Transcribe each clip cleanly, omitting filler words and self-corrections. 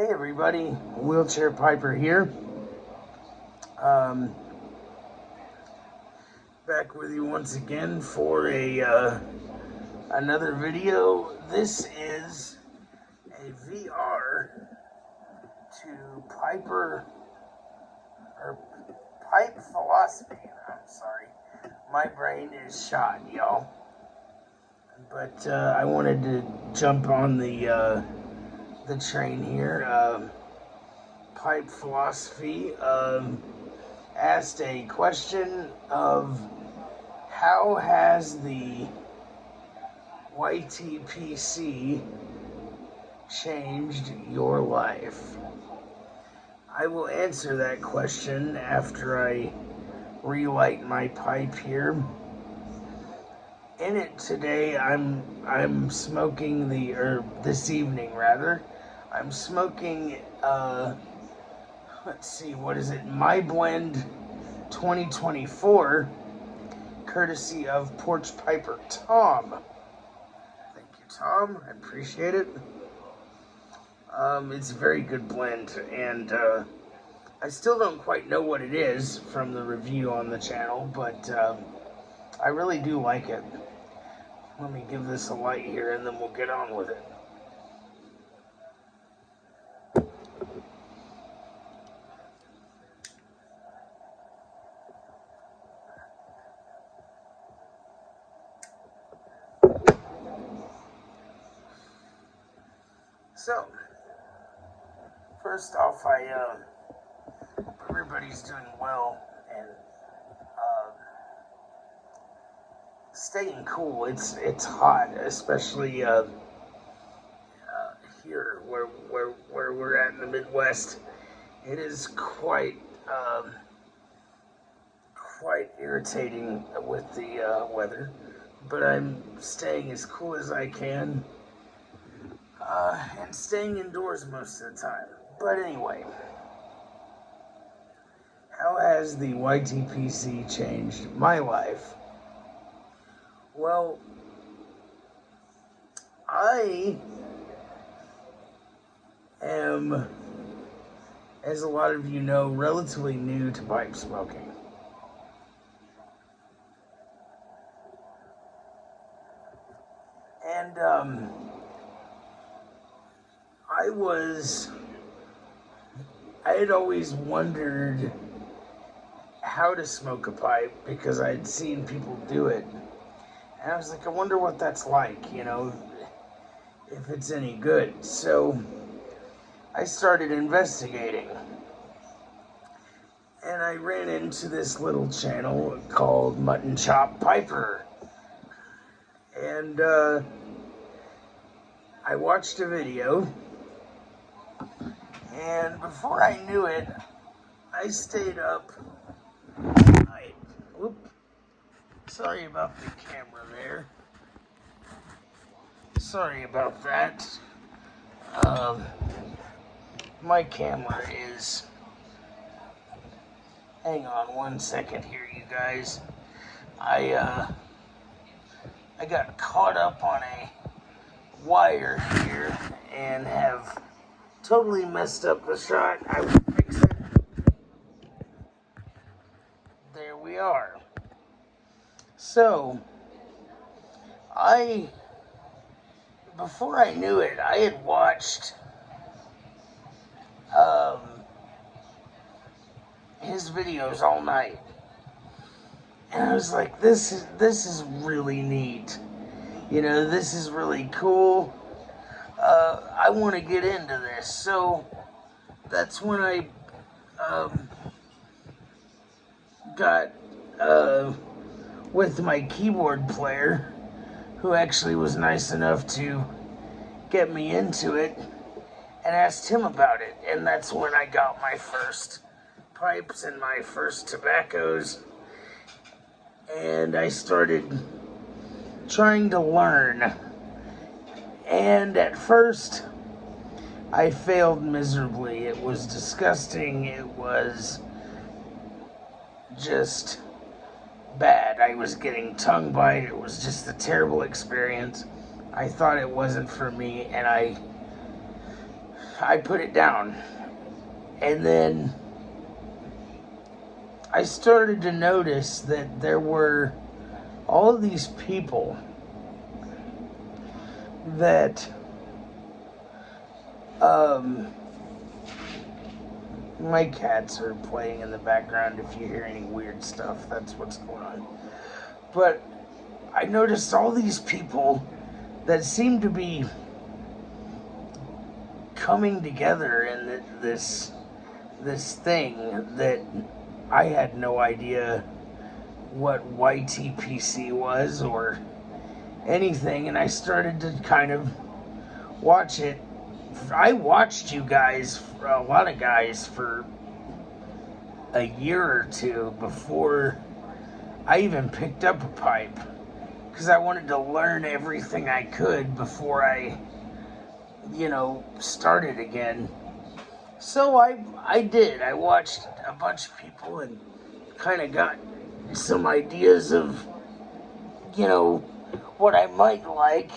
Hey everybody, Wheelchair Piper here. Back with you once again for another video. This is a VR to pipe philosophy. I'm sorry, my brain is shot, y'all. But I wanted to jump on the train here. Pipe philosophy asked a question of how has the YTPC changed your life? I will answer that question after I relight my pipe here. In it today, I'm smoking this evening rather. I'm smoking, let's see, what is it? My Blend 2024, courtesy of Porch Piper Tom. Thank you, Tom. I appreciate it. It's a very good blend, and I still don't quite know what it is from the review on the channel, but I really do like it. Let me give this a light here, and then we'll get on with it. So, first off, I hope everybody's doing well and staying cool. It's hot, especially here where we're at in the Midwest. It is quite irritating with the weather, but I'm staying as cool as I can. And staying indoors most of the time. But anyway, how has the YTPC changed my life? Well, I am, as a lot of you know, relatively new to pipe smoking. And, I had always wondered how to smoke a pipe because I'd seen people do it. And I was like, I wonder what that's like, you know, if it's any good. So I started investigating. And I ran into this little channel called Mutton Chop Piper. And I watched a video. And before I knew it, I stayed up all night. Whoop. Sorry about the camera there. Sorry about that. My camera is... Hang on one second here, you guys. I got caught up on a wire here and have totally messed up the shot. I will fix it. There we are. So, before I knew it, I had watched his videos all night. And I was like, this is really neat. You know, this is really cool. I want to get into this. So that's when I got with my keyboard player, who actually was nice enough to get me into it, and asked him about it. And that's when I got my first pipes and my first tobaccos. And I started trying to learn. And at first, I failed miserably. It was disgusting. It was just bad. I was getting tongue bite. It was just a terrible experience. I thought it wasn't for me, and I I put it down. And then I started to notice that there were all of these people that my cats are playing in the background. If you hear any weird stuff, that's what's going on. But I noticed all these people that seem to be coming together in this thing that I had no idea what YTPC was or anything, and I started to kind of watch it. I watched you guys, a lot of guys, for a year or two before I even picked up a pipe, because I wanted to learn everything I could before I, started again. So I did. I watched a bunch of people and kind of got some ideas of, what I might like.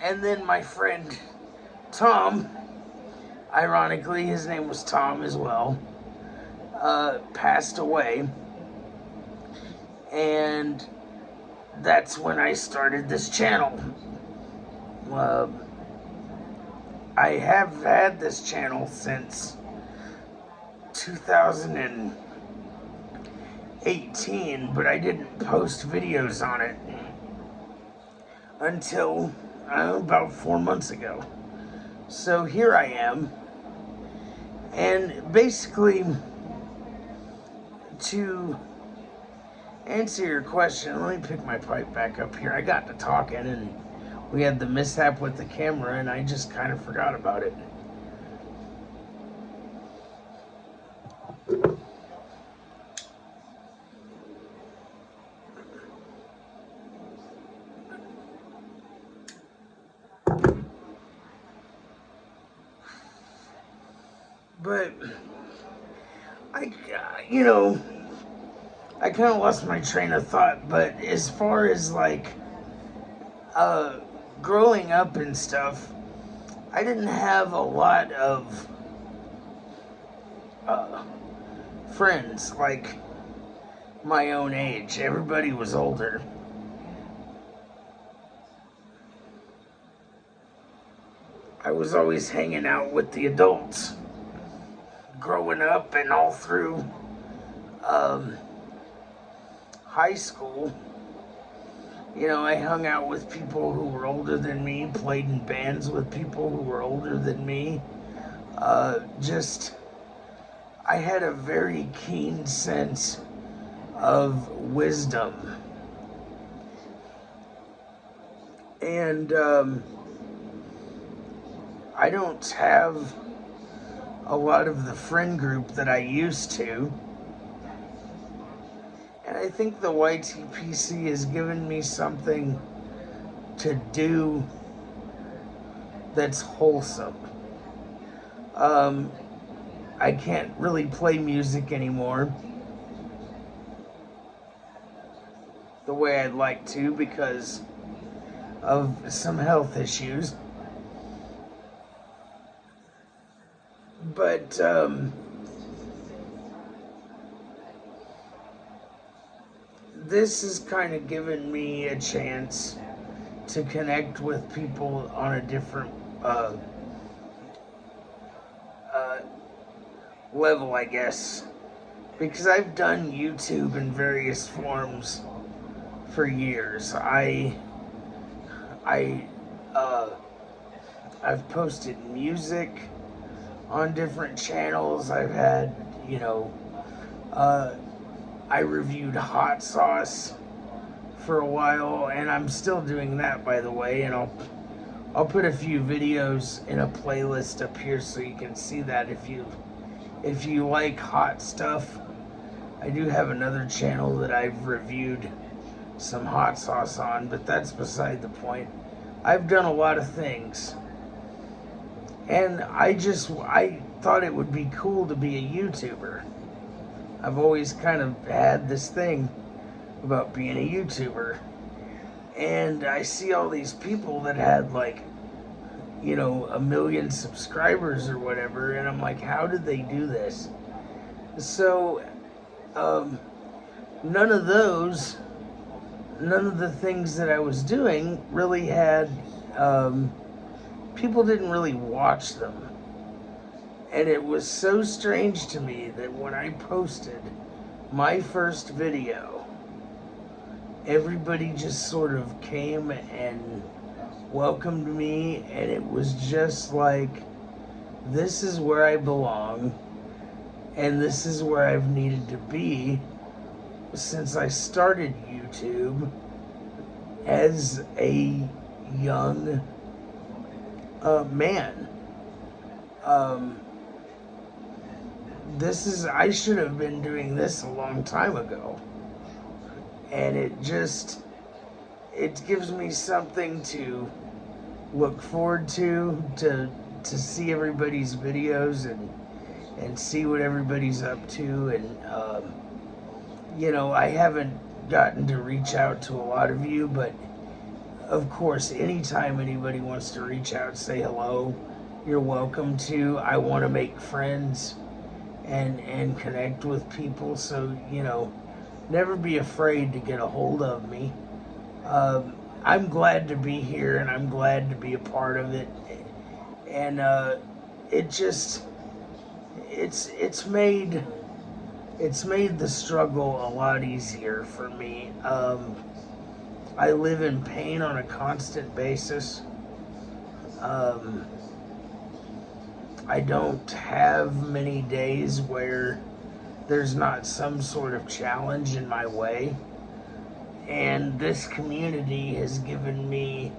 And then my friend Tom, ironically, his name was Tom as well, passed away. And that's when I started this channel. I have had this channel since 2018, but I didn't post videos on it until about 4 months ago. So here I am, and basically, to answer your question, let me pick my pipe back up here. I got to talking, and we had the mishap with the camera, and I just kind of forgot about it. But I kind of lost my train of thought. But as far as growing up and stuff, I didn't have a lot of friends like my own age. Everybody was older. I was always hanging out with the adults growing up and all through high school. I hung out with people who were older than me, played in bands with people who were older than me. I had a very keen sense of wisdom. And I don't have a lot of the friend group that I used to. And I think the YTPC has given me something to do that's wholesome. I can't really play music anymore the way I'd like to because of some health issues. But this has kind of given me a chance to connect with people on a different level, I guess, because I've done YouTube in various forms for years. I've posted music on different channels. I've had, I reviewed hot sauce for a while, and I'm still doing that, by the way, and I'll put a few videos in a playlist up here so you can see that if you like hot stuff. I do have another channel that I've reviewed some hot sauce on, but that's beside the point. I've done a lot of things, and I thought it would be cool to be a YouTuber. I've always kind of had this thing about being a YouTuber, and I see all these people that had you know, 1 million subscribers or whatever. And I'm like, how did they do this? So, none of the things that I was doing really had, people didn't really watch them. And it was so strange to me that when I posted my first video, everybody just sort of came and welcomed me, and it was just like, this is where I belong, and this is where I've needed to be since I started YouTube as a young man. I should have been doing this a long time ago. And it gives me something to look forward to see everybody's videos and see what everybody's up to. And, you know, I haven't gotten to reach out to a lot of you, but of course, anytime anybody wants to reach out, say hello, you're welcome to. I want to make friends and connect with people, so, you know, never be afraid to get a hold of me. I'm glad to be here, and I'm glad to be a part of it. And it's made the struggle a lot easier for me. I live in pain on a constant basis. I don't have many days where there's not some sort of challenge in my way. And this community has given me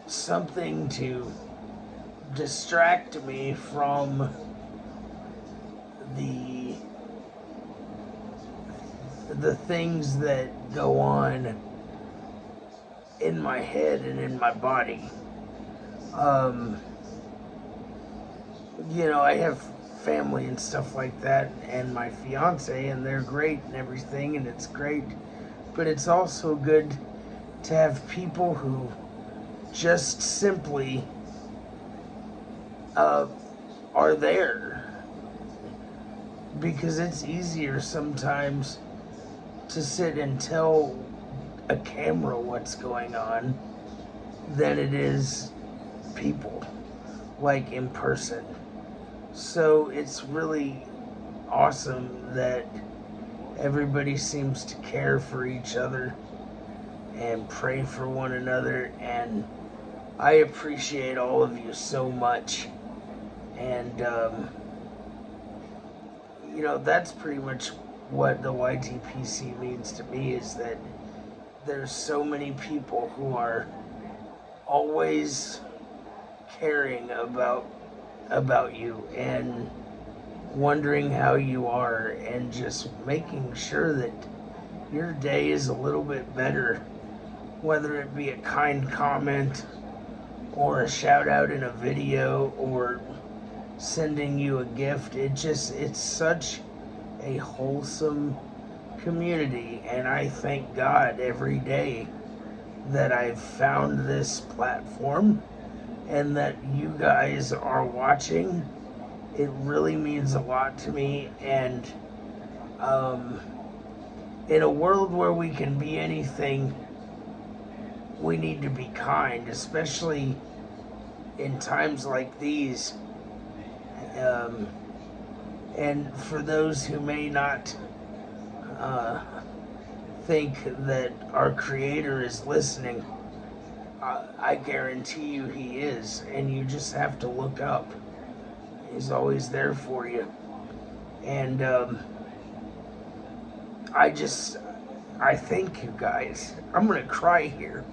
something to distract me from the things that go on in my head and in my body. You know, I have family and stuff like that, and my fiance, and they're great and everything, and it's great, but it's also good to have people who just simply are there, because it's easier sometimes to sit and tell a camera what's going on than it is people, like in person. So it's really awesome that everybody seems to care for each other and pray for one another, and I appreciate all of you so much. And you know, that's pretty much what the YTPC means to me, is that there's so many people who are always caring about you and wondering how you are, and just making sure that your day is a little bit better, whether it be a kind comment or a shout out in a video or sending you a gift. It's such a wholesome community, and I thank God every day that I've found this platform and that you guys are watching. It really means a lot to me. And in a world where we can be anything, we need to be kind, especially in times like these. And for those who may not think that our Creator is listening, I guarantee you He is, and you just have to look up. He's always there for you. And I thank you guys. I'm gonna cry here.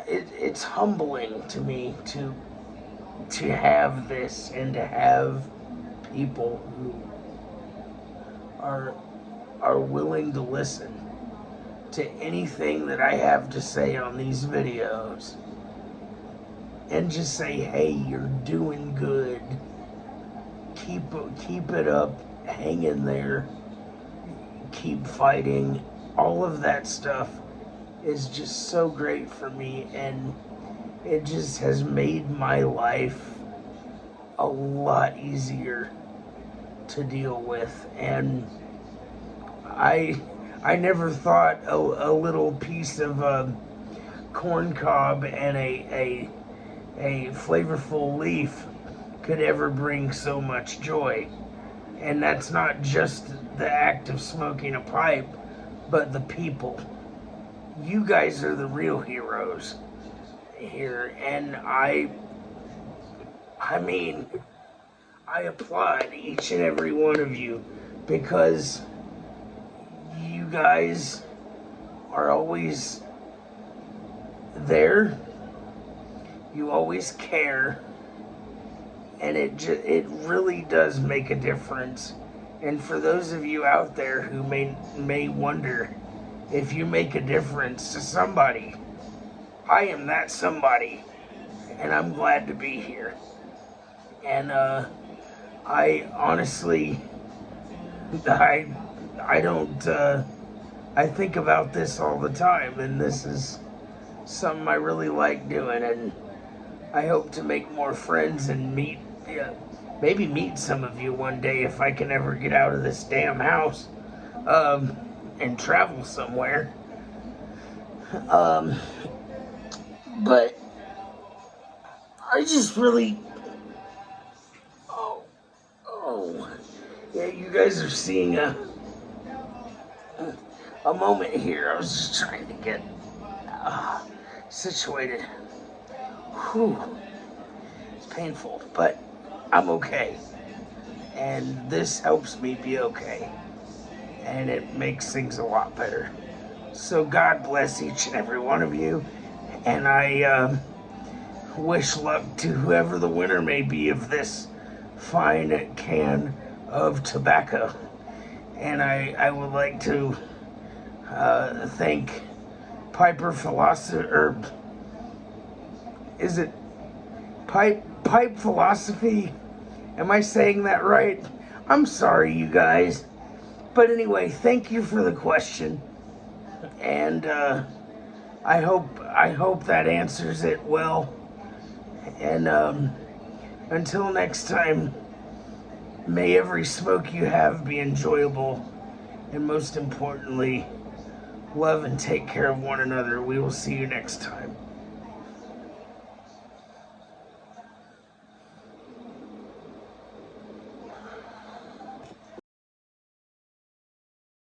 It's humbling to me to have this, and to have people who are willing to listen to anything that I have to say on these videos, and just say, hey, you're doing good, keep it up, hang in there, keep fighting. All of that stuff is just so great for me, and it just has made my life a lot easier to deal with. And I never thought a little piece of corn cob and a flavorful leaf could ever bring so much joy. And that's not just the act of smoking a pipe, but the people. You guys are the real heroes here, and I mean, I applaud each and every one of you, because you guys are always there. You always care, and it really does make a difference. And for those of you out there who may wonder if you make a difference to somebody, I am that somebody, and I'm glad to be here. And I honestly, I don't, I think about this all the time, and this is something I really like doing, and I hope to make more friends and maybe meet some of you one day if I can ever get out of this damn house, and travel somewhere. But I just really, yeah, you guys are seeing a moment here. I was just trying to get situated. Whew. It's painful, but I'm okay. And this helps me be okay. And it makes things a lot better. So God bless each and every one of you. And I wish luck to whoever the winner may be of this fine can of tobacco. And I would like to thank Piper Philosophy, or is it Pipe Philosophy? Am I saying that right? I'm sorry, you guys. But anyway, thank you for the question. And I hope that answers it well. And until next time, may every smoke you have be enjoyable, and most importantly, love and take care of one another. We will see you next time.